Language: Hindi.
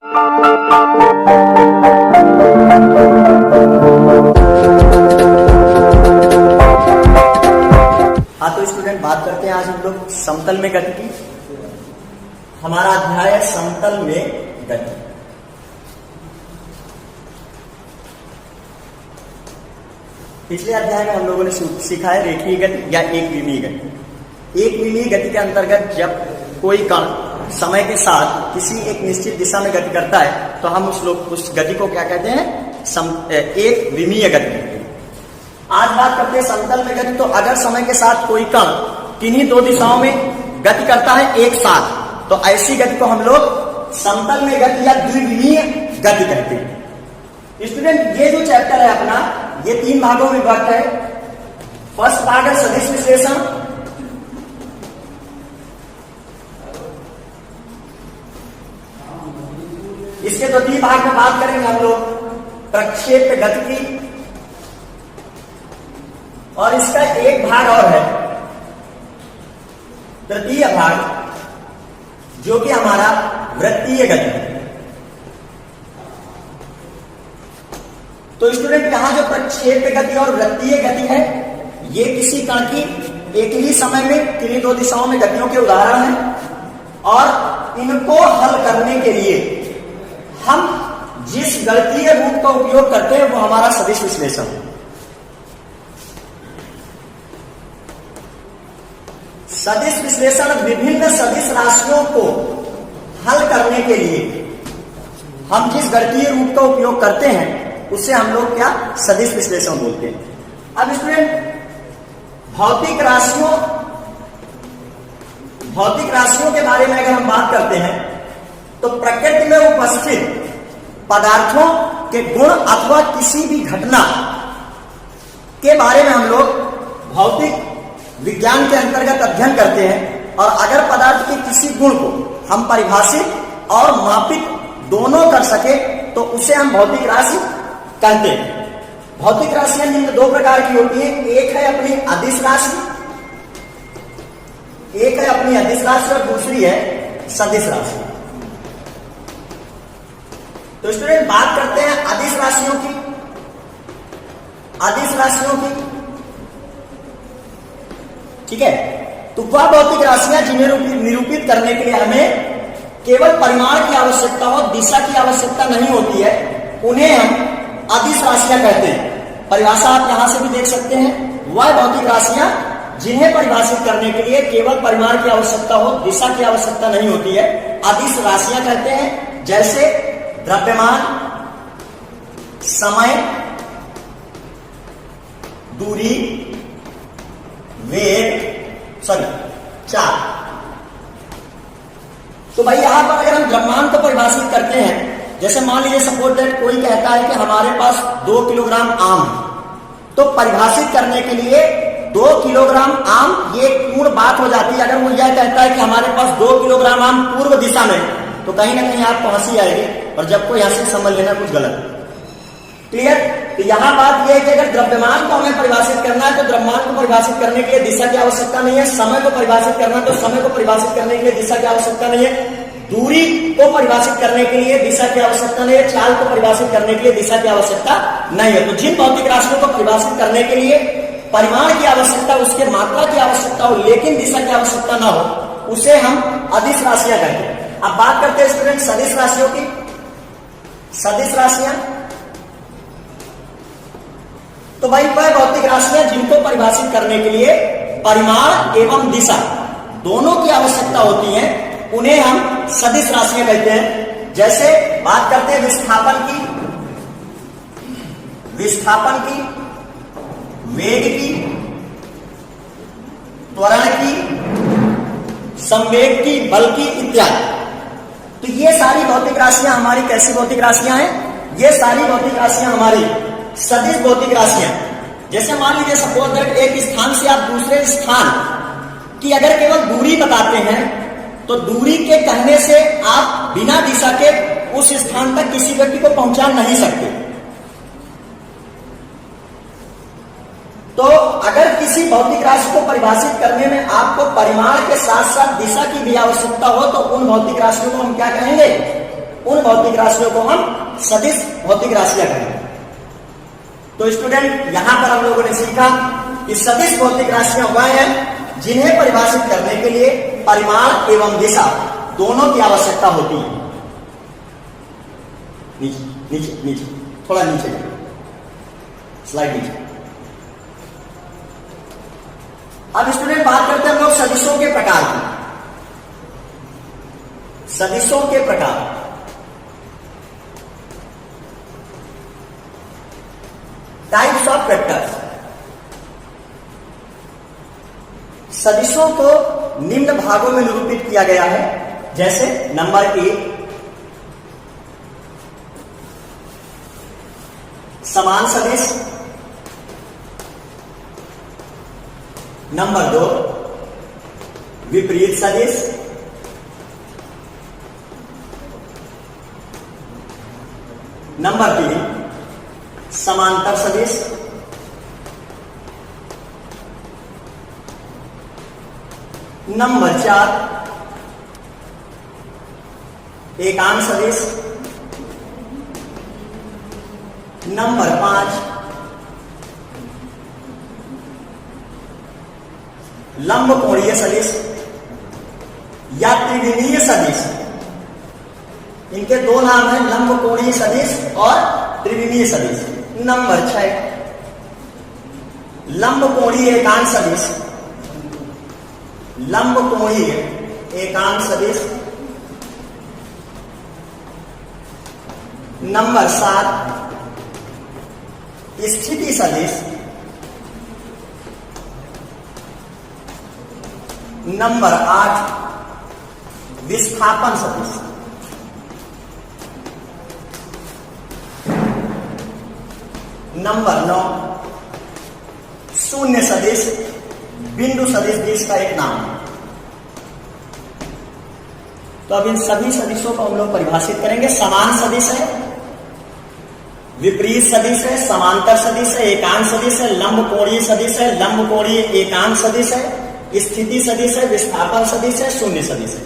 हाँ तो स्टूडेंट, बात करते हैं आज हम लोग समतल में गति की। हमारा अध्याय है समतल में गति। पिछले अध्याय में हम लोगों ने सीखा है रेखीय गति या एक विमीय गति। एक विमीय गति के अंतर्गत जब कोई कण समय के साथ किसी एक निश्चित दिशा में गति करता है तो हम उस गति को क्या कहते हैं? एक विमीय गति कहते हैं। आज बात करते हैं समतल में गति। तो अगर समय के साथ कोई कण किन्हीं दो दिशाओं में गति करता है एक साथ, तो ऐसी गति को हम लोग समतल में गति या द्विविमीय गति कहते हैं। स्टूडेंट, ये जो चैप्टर है अपना, ये 3 भागों में विभक्त है। फर्स्ट भाग है सदिश विश्लेषण, इसके द्वितीय भाग में बात करेंगे हम लोग प्रक्षेप गति की, और इसका एक भाग और है तृतीय भाग, जो कि हमारा वृत्तीय गति है। तो स्टूडेंट, यहां जो प्रक्षेप गति और वृत्तीय गति है, ये किसी कण की एक ही समय में किन्हीं दो दिशाओं में गतियों के उदाहरण हैं, और इनको हल करने के लिए हम जिस गणितीय रूप का उपयोग करते हैं वो हमारा सदिश विश्लेषण है। सदिश विश्लेषण विभिन्न सदिश राशियों को हल करने के लिए हम जिस गणितीय रूप का उपयोग करते हैं उसे हम लोग क्या सदिश विश्लेषण बोलते हैं। अब स्टूडेंट, भौतिक राशियों के बारे में अगर हम बात करते हैं तो प्रकृति में उपस्थित पदार्थों के गुण अथवा किसी भी घटना के बारे में हम लोग भौतिक विज्ञान के अंतर्गत अध्ययन करते हैं। और अगर पदार्थ के किसी गुण को हम परिभाषित और मापित दोनों कर सके तो उसे हम भौतिक राशि कहते हैं। भौतिक राशियां निम्न 2 प्रकार की होती है। एक है अपनी अदिश राशि, और दूसरी है सदिश राशि। तो स्टूडेंट, बात करते हैं अदिश राशियों की। ठीक है, तो वह भौतिक राशियां जिन्हें निरूपित करने के लिए हमें केवल परिमाण की आवश्यकता हो, दिशा की आवश्यकता नहीं होती है, उन्हें हम अदिश राशियां कहते हैं। परिभाषा आप यहां से भी देख सकते हैं। वह भौतिक राशियां जिन्हें परिभाषित करने के लिए केवल परिमाण की आवश्यकता हो, दिशा की आवश्यकता नहीं होती है, अदिश राशियां कहते हैं। जैसे द्रव्यमान, समय, दूरी, वेग, चाल। तो भाई यहां पर अगर हम द्रव्यमान को परिभाषित करते हैं, जैसे मान लीजिए सपोज दैट कोई कहता है कि हमारे पास 2 किलोग्राम आम है, तो परिभाषित करने के लिए 2 किलोग्राम आम ये पूर्ण बात हो जाती है। अगर वो यह कहता है कि हमारे पास 2 किलोग्राम आम पूर्व दिशा में, तो कहीं ना कहीं आपको हंसी आएगी, और जब कोई हंसी समझ लेना कुछ गलत। क्लियर? तो यहां बात यह है कि अगर द्रव्यमान को हमें परिभाषित करना है तो द्रव्यमान को परिभाषित करने के लिए दिशा की आवश्यकता नहीं है। समय को परिभाषित करना है तो समय को परिभाषित करने के लिए दिशा की आवश्यकता नहीं है। दूरी को परिभाषित करने के लिए दिशा की आवश्यकता नहीं है। चाल को परिभाषित करने के लिए दिशा की आवश्यकता नहीं है। तो जिन भौतिक राशियों को परिभाषित करने के लिए परिमाण की आवश्यकता, उसके मात्रा की आवश्यकता हो, लेकिन दिशा की आवश्यकता ना हो, उसे हम अदिश राशियां कहते हैं। अब बात करते हैं स्टूडेंट सदिश राशियों की। सदिश राशियां, तो भाई वह भौतिक राशियां जिनको परिभाषित करने के लिए परिमाण एवं दिशा दोनों की आवश्यकता होती है, उन्हें हम सदिश राशियां कहते हैं। जैसे बात करते हैं विस्थापन की, वेग की, त्वरण की, संवेग की, बल की इत्यादि। तो ये सारी भौतिक राशियां हमारी कैसी भौतिक राशियां हैं? ये सारी भौतिक राशियां हमारी सदिश भौतिक राशियां। जैसे मान लीजिए सपोज दैट एक स्थान से आप दूसरे स्थान की अगर केवल दूरी बताते हैं, तो दूरी के कहने से आप बिना दिशा के उस स्थान तक किसी व्यक्ति को पहुंचा नहीं सकते। तो अगर किसी भौतिक राशि को परिभाषित करने में आपको परिमाण के साथ साथ दिशा की भी आवश्यकता हो, तो उन भौतिक राशियों को हम क्या कहेंगे? उन भौतिक राशियों को हम सदिश भौतिक राशियां कहेंगे। तो स्टूडेंट, यहां पर हम लोगों ने सीखा कि सदिश भौतिक राशियां वह हैं जिन्हें परिभाषित करने के लिए परिमाण एवं दिशा दोनों की आवश्यकता होती है। नीचे नीचे नीचे, थोड़ा नीचे, स्लाइड नीचे। अब स्टूडेंट बात करते हैं हम लोग सदिशों के प्रकार की। सदिशों के प्रकार, टाइप्स ऑफ वेक्टर्स। सदिशों को निम्न भागों में निरूपित किया गया है, जैसे नंबर 1 समान सदिश, नंबर 2 विपरीत सदिश, नंबर 3 समांतर सदिश, नंबर 4 एकांश सदिश, नंबर 5 लंबकोणीय सदिश या त्रिविमीय सदिश। इनके दो नाम हैं, लंबकोणीय सदिश और त्रिविमीय सदिश। नंबर 6 लंबकोणीय एकांश सदिश, लंबकोणीय एकांश सदिश। नंबर 7 स्थिति सदिश। नंबर 8 विस्थापन सदिश। नंबर 9 शून्य सदिश, बिंदु सदिश भी इसका एक नाम है। तो अब इन सभी सदिशों को हम लोग परिभाषित करेंगे। समान सदिश है, विपरीत सदिश है, समांतर सदिश है, एकांश सदिश है, लंबकोणीय सदिश है, लंबकोणीय एकांश सदिश है, स्थिति सदिश है, विस्थापन सदिश है, शून्य सदिश है।